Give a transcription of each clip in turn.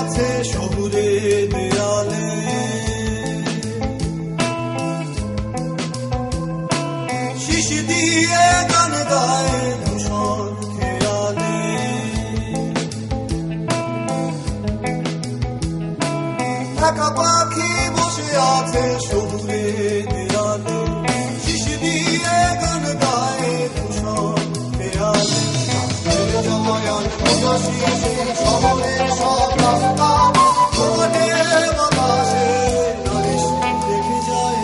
আছে শহুরে দেয়ালে, শিশি দিয়ে গান গায় ধূসর খেয়ালে। একা পাখি বসে আছে শহুরে দেয়ালে, শিশি দিয়ে গান গায় ধূসর খেয়ালে। শহরের সব রাস্তা ভোরে বাতাসে নালিশ দেখে যায়।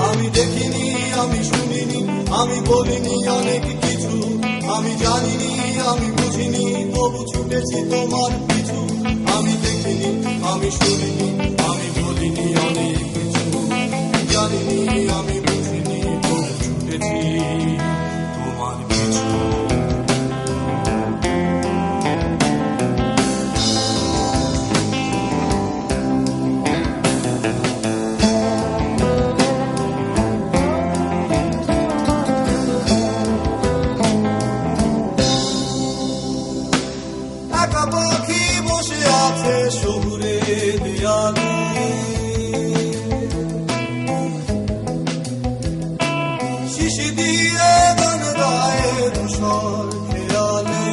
আমি দেখিনি, আমি শুনিনি, আমি বলিনি অনেক কিছু, আমি জানিনি, আমি বুঝিনি, তবু ছুটেছি তোমার পিছু। আমি দেখিনি, আমি শুনিনি, আমি বলিনি অনেক কিছু, জানিনি, আমি বুঝিনি, তবু ছুটেছি তোমার পিছু। একা পাখি বসে আছে শহুরে দেয়ালে, শিশি দিয়ে গান গায় ধূসর খেয়ালে।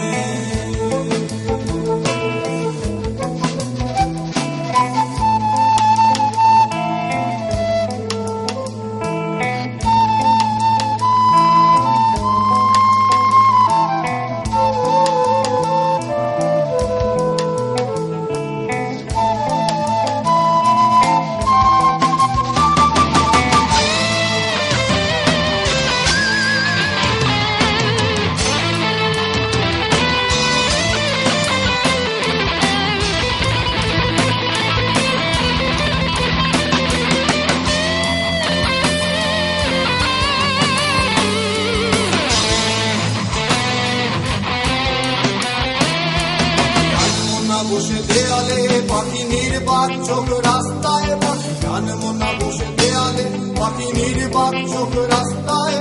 বসে দেয়ালে পাখি নির্বাক চোখ রাস্তায়, পাখি গান মনা বসে দেয়ালে পাখি নির্বাক চোখ রাস্তায়।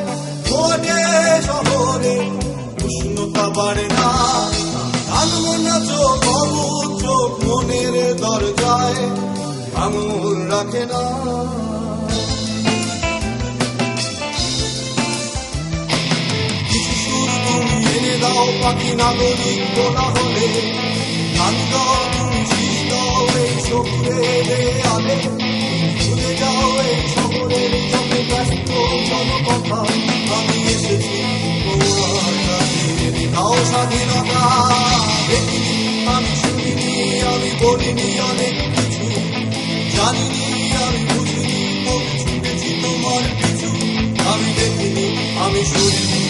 ওঠে শহরে উষ্ণতা বাড়ে না, গান মনা চোখ অবুধ চোখ মনের দরজায় আঙুল রাখে না। কিছু সুর তুমি এনে দাও পাখি নাগরিক বলা হলে, গান গাও তুমি শীষ দাও এই শহুরে দেয়ালে, ভুলে যাও এই শহরের যত ব্যস্ত জনকথা। আমি এসেছি তোমার কাছে, দাও স্বাধীনতা। দেখিনি, আমি শুনিনি, আমি বলিনি অনেক কিছু, জানিনি, আমি বুঝিনি, তবু ছুটেছি তোমার পিছু। আমি দেখিনি, আমি শুনিনি,